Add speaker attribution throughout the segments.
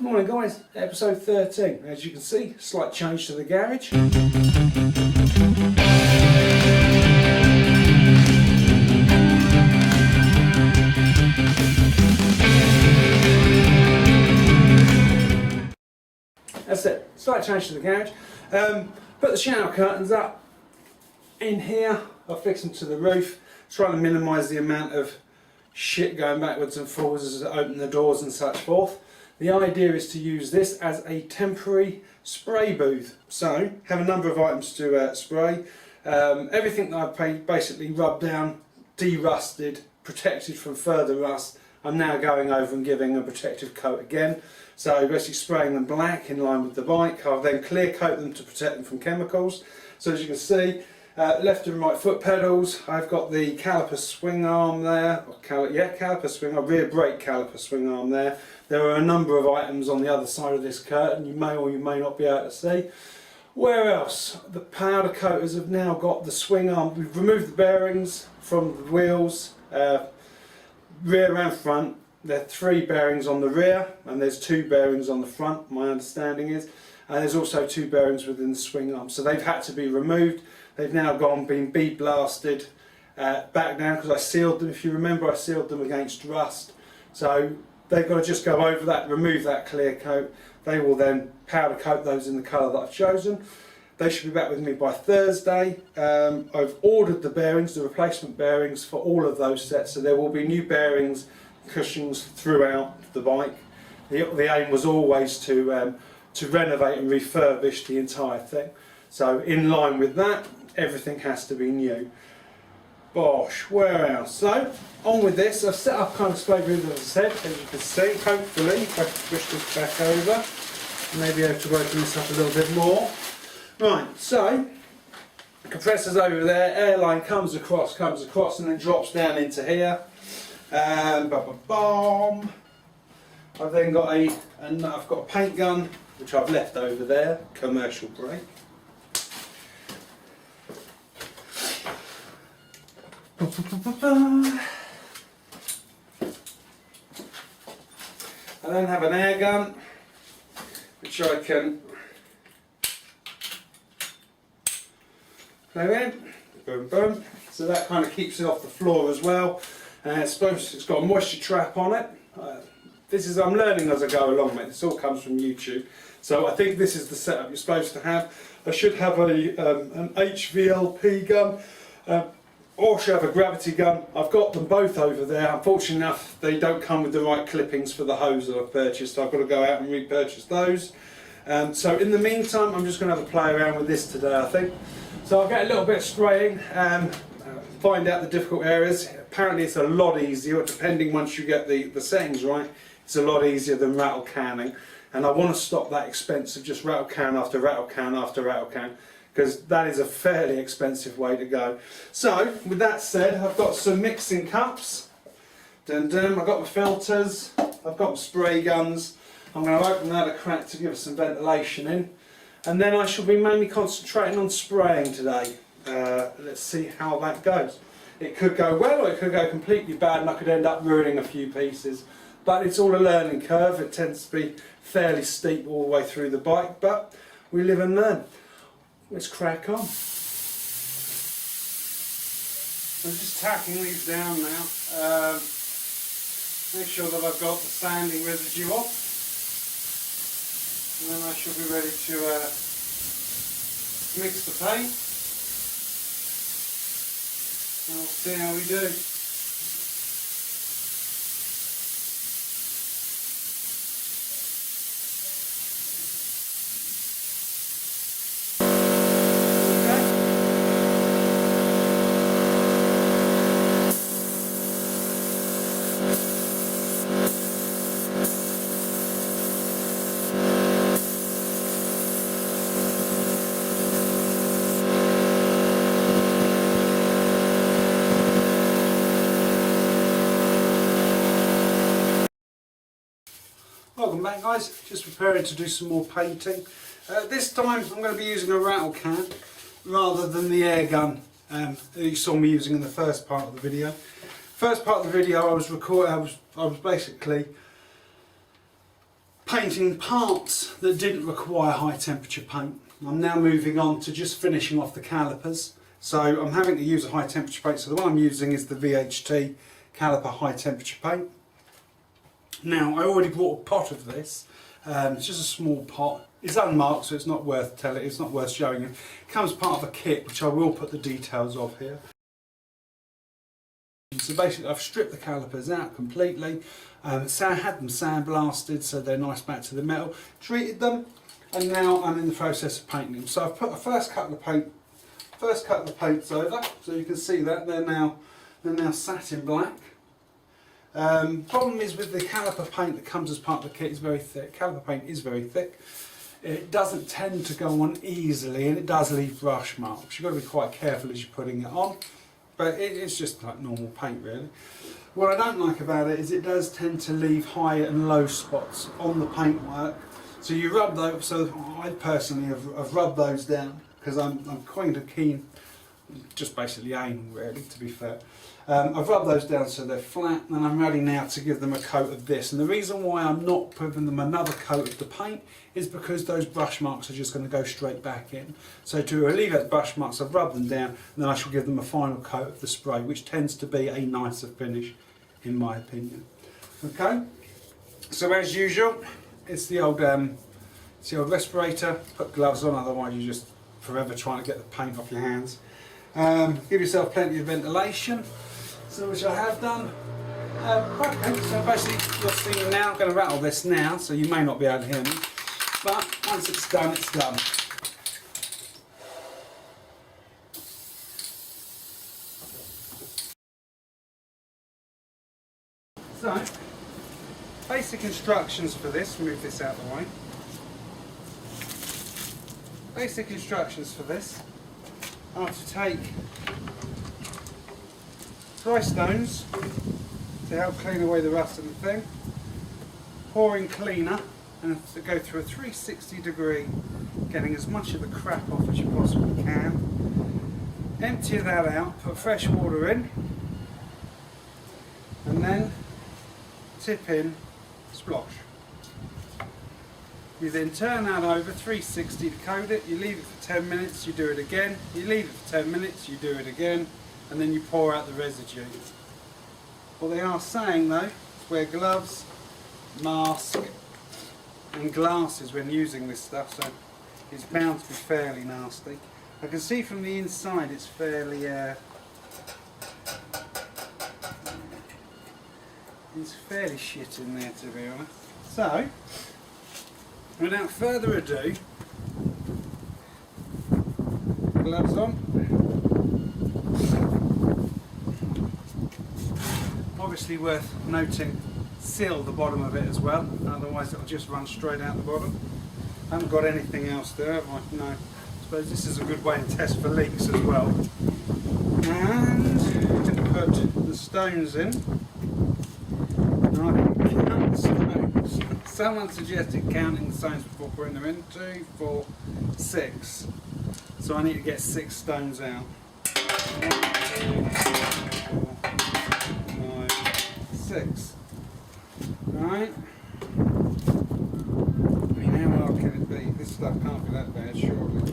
Speaker 1: Morning guys, episode 13. As you can see, slight change to the garage. That's it, slight change to the garage. Put the shower curtains up in here. I'll fix them to the roof, trying to minimise the amount of shit going backwards and forwards as I open the doors and such forth. The idea is to use this as a temporary spray booth. So, have a number of items to spray. Everything that I've basically rubbed down, de-rusted, protected from further rust, I'm now going over and giving a protective coat again. So basically spraying them black in line with the bike. I'll then clear coat them to protect them from chemicals. So as you can see, left and right foot pedals, I've got the caliper swing arm there, caliper swing arm, rear brake caliper swing arm there. There are a number of items on the other side of this curtain you may or you may not be able to see. Where else? The powder coaters have now got the swing arm. We've removed the bearings from the wheels, rear and front. There are 3 bearings on the rear and there's 2 bearings on the front, my understanding is. And there's also 2 bearings within the swing arm. So they've had to be removed. They've now been bead blasted back down because I sealed them. If you remember, I sealed them against rust. So they've got to just go over that, remove that clear coat. They will then powder coat those in the colour that I've chosen. They should be back with me by Thursday. I've ordered the bearings, the replacement bearings for all of those sets. So there will be new bearings, cushions throughout the bike. The aim was always to renovate and refurbish the entire thing. So in line with that, everything has to be new. Bosh, where else? So, on with this. I've set up kind of spray booth, as I said, as you can see. Hopefully, if I can push this back over, maybe able to open this up a little bit more. Right, so, compressor's over there, airline comes across and then drops down into here. I've then got I've got a paint gun, which I've left over there, commercial break. I then have an air gun, which I can play in, boom boom, so that kind of keeps it off the floor as well. It's got a moisture trap on it. I'm learning as I go along, mate. This all comes from YouTube. So I think this is the setup you're supposed to have. I should have an HVLP gun, or I should have a gravity gun. I've got them both over there. Unfortunately enough, they don't come with the right clippings for the hose that I've purchased. So I've got to go out and repurchase those. So in the meantime, I'm just going to have a play around with this today, I think. So I'll get a little bit of spraying, find out the difficult areas. Apparently it's a lot easier, depending once you get the settings right, it's a lot easier than rattle canning. And I want to stop that expense of just rattle can after rattle can after rattle can, because that is a fairly expensive way to go. So, with that said, I've got some mixing cups. I've got my filters, I've got my spray guns. I'm going to open that a crack to give us some ventilation in. And then I shall be mainly concentrating on spraying today. Let's see how that goes. It could go well or it could go completely bad and I could end up ruining a few pieces. But it's all a learning curve. It tends to be fairly steep all the way through the bike, but we live and learn. Let's crack on. I'm just tacking these down now. Make sure that I've got the sanding residue off. And then I shall be ready to mix the paint. And we'll see how we do. Welcome back guys, just preparing to do some more painting. This time I'm going to be using a rattle can rather than the air gun that you saw me using in the first part of the video. First part of the video I was basically painting parts that didn't require high temperature paint. I'm now moving on to just finishing off the calipers. So I'm having to use a high temperature paint. So the one I'm using is the VHT caliper high temperature paint. Now I already bought a pot of this. It's just a small pot. It's unmarked, so it's not worth telling. It's not worth showing you. It comes part of a kit, which I will put the details of here. So basically, I've stripped the calipers out completely. I had them sandblasted, so they're nice back to the metal. Treated them, and now I'm in the process of painting them. So I've put a first couple of paints over, so you can see that they're now satin black. Problem is with the caliper paint that comes as part of the kit is very thick. Caliper paint is very thick. It doesn't tend to go on easily, and it does leave brush marks. You've got to be quite careful as you're putting it on, but it's just like normal paint really. What I don't like about it is it does tend to leave high and low spots on the paintwork. So you rub those. So I personally have rubbed those down because I'm kind of keen, just basically anal really, to be fair. I've rubbed those down so they're flat, and I'm ready now to give them a coat of this. And the reason why I'm not putting them another coat of the paint is because those brush marks are just going to go straight back in. So to alleviate the brush marks, I've rubbed them down, and then I shall give them a final coat of the spray, which tends to be a nicer finish, in my opinion. Okay, so as usual, it's the old respirator. Put gloves on, otherwise you're just forever trying to get the paint off your hands. Give yourself plenty of ventilation, so which I have done. Okay, so basically you're seeing now, I'm going to rattle this now, so you may not be able to hear me, but once it's done, it's done. So, basic instructions for this, move this out of the way. Basic instructions for this are to take dry stones to help clean away the rust of the thing, pour in cleaner, and to go through a 360-degree, getting as much of the crap off as you possibly can. Empty that out, put fresh water in, and then tip in SLOSH. You then turn that over 360 to coat it, you leave it for 10 minutes, you do it again, you leave it for 10 minutes, you do it again, and then you pour out the residue. What they are saying though is wear gloves, mask and glasses when using this stuff, so it's bound to be fairly nasty. I can see from the inside it's fairly it's fairly shit in there, to be honest. So without further ado, gloves on. Obviously worth noting, seal the bottom of it as well, otherwise it'll just run straight out the bottom. I haven't got anything else there, have I? No. I suppose this is a good way to test for leaks as well. And I'm going to put the stones in. And I can count the stones. Someone suggested counting the stones before putting them in. 2, 4, 6. So I need to get 6 stones out. 1, 2, 3, 4, 5, 6. Right. I mean, how hard can it be? This stuff can't be that bad, surely.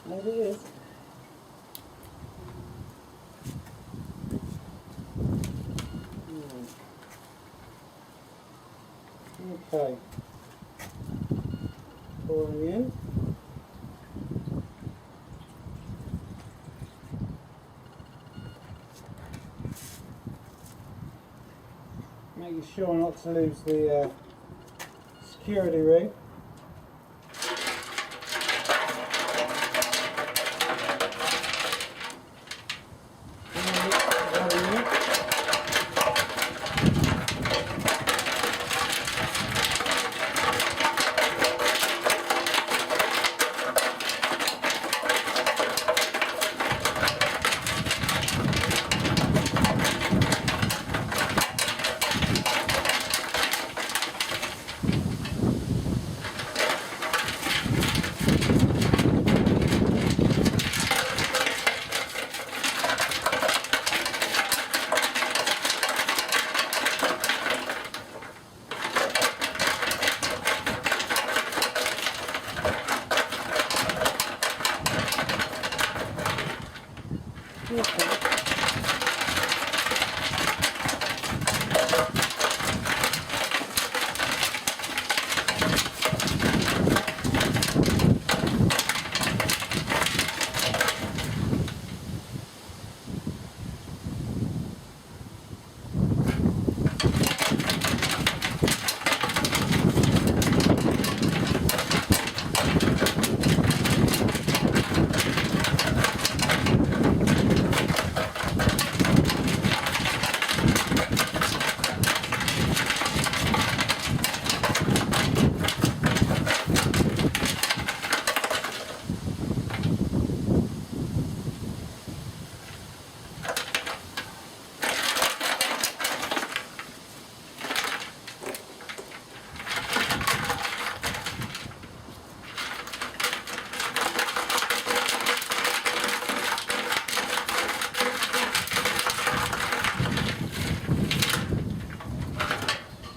Speaker 2: Maybe it is. Okay. Pouring in. Making sure not to lose the security ring. Okay.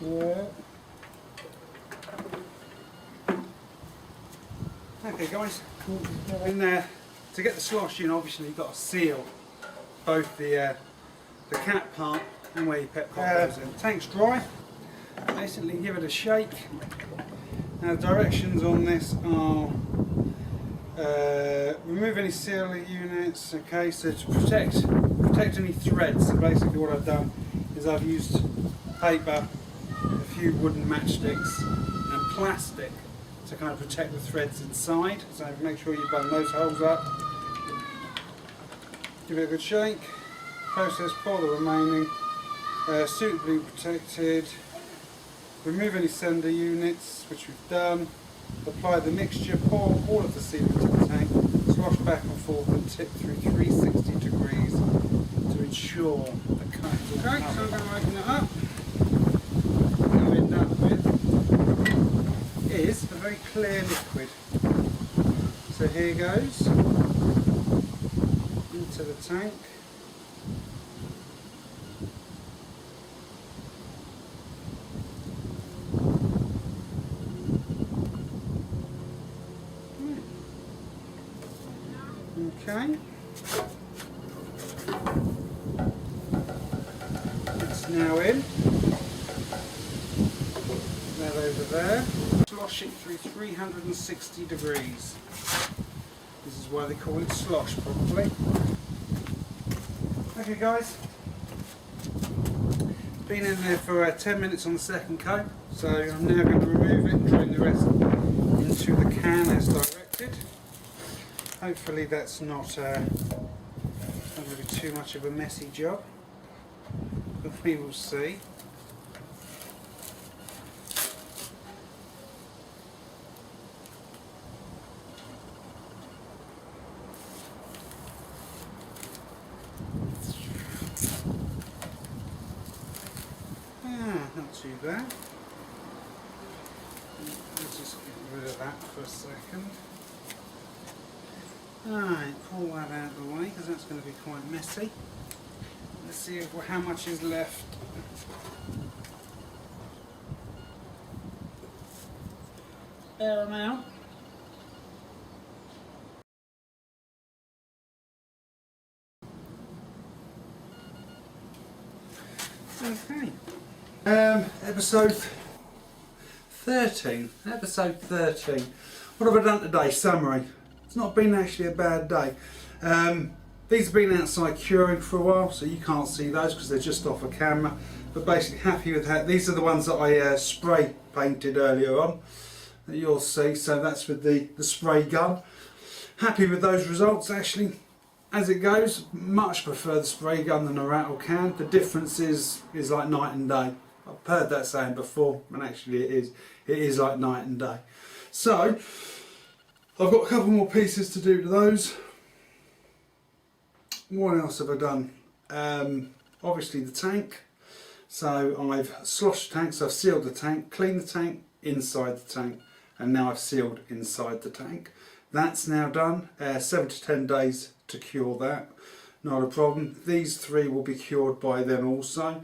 Speaker 2: Yeah.
Speaker 1: Okay guys, in there, to get the slosh in, obviously you've got to seal both the cap part and where your petrol goes in. Tank's dry, basically give it a shake. Now the directions on this are remove any sealer units, okay, so to protect any threads. So basically what I've done is I've used paper, a few wooden matchsticks and plastic to kind of protect the threads inside. So make sure you bung those holes up. Give it a good shake. Process, pour the remaining. Suitably protected. Remove any sender units, which we've done. Apply the mixture, pour all of the seal into the tank, slosh back and forth and tip through 360 degrees to ensure the cut is all covered. So I'm going to open it up. What you end up with is a very clear liquid. So here goes into the tank. Okay. It's now in. That over there. Slosh it through 360 degrees. This is why they call it slosh, probably. Okay guys. Been in there for 10 minutes on the second coat. So I'm now going to remove it, drain the rest into the can as directed. Hopefully that's not going to be too much of a messy job, but we will see. Not too bad. Let's just get rid of that for a second. Alright, pull that out of the way because that's going to be quite messy. Let's see how much is left. Fair amount. Okay. Episode 13. Episode 13. What have I done today? Summary. It's not been actually a bad day. These have been outside curing for a while, so you can't see those because they're just off a camera. But basically happy with that. These are the ones that I spray painted earlier on that you'll see. So that's with the spray gun. Happy with those results actually. As it goes, much prefer the spray gun than a rattle can. The difference is like night and day. I've heard that saying before, and actually it is. It is like night and day. So I've got a couple more pieces to do to those. What else have I done? Obviously the tank. So I've sloshed the tank, so I've sealed the tank, cleaned the tank, inside the tank, and now I've sealed inside the tank. That's now done. 7 to 10 days to cure that. Not a problem. These three will be cured by then also.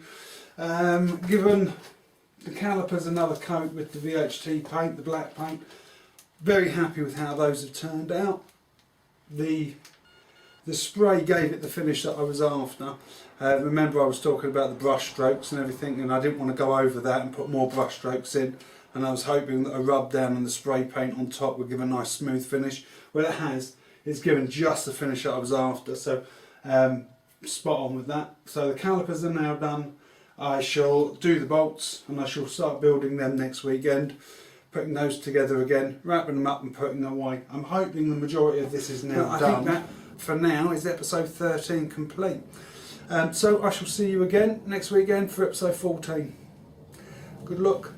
Speaker 1: Given the calipers another coat with the VHT paint, the black paint. Very happy with how those have turned out. The The spray gave it the finish that I was after. Remember I was talking about the brush strokes and everything, and I didn't want to go over that and put more brush strokes in, and I was hoping that a rub down and the spray paint on top would give a nice smooth finish. Well, it has. It's given just the finish that I was after, so spot on with that. So the calipers are now done. I shall do the bolts and I shall start building them next weekend, putting those together again, wrapping them up and putting them away. I'm hoping the majority of this is now done. I think that for now is episode 13 complete. So I shall see you again next weekend for episode 14. Good luck.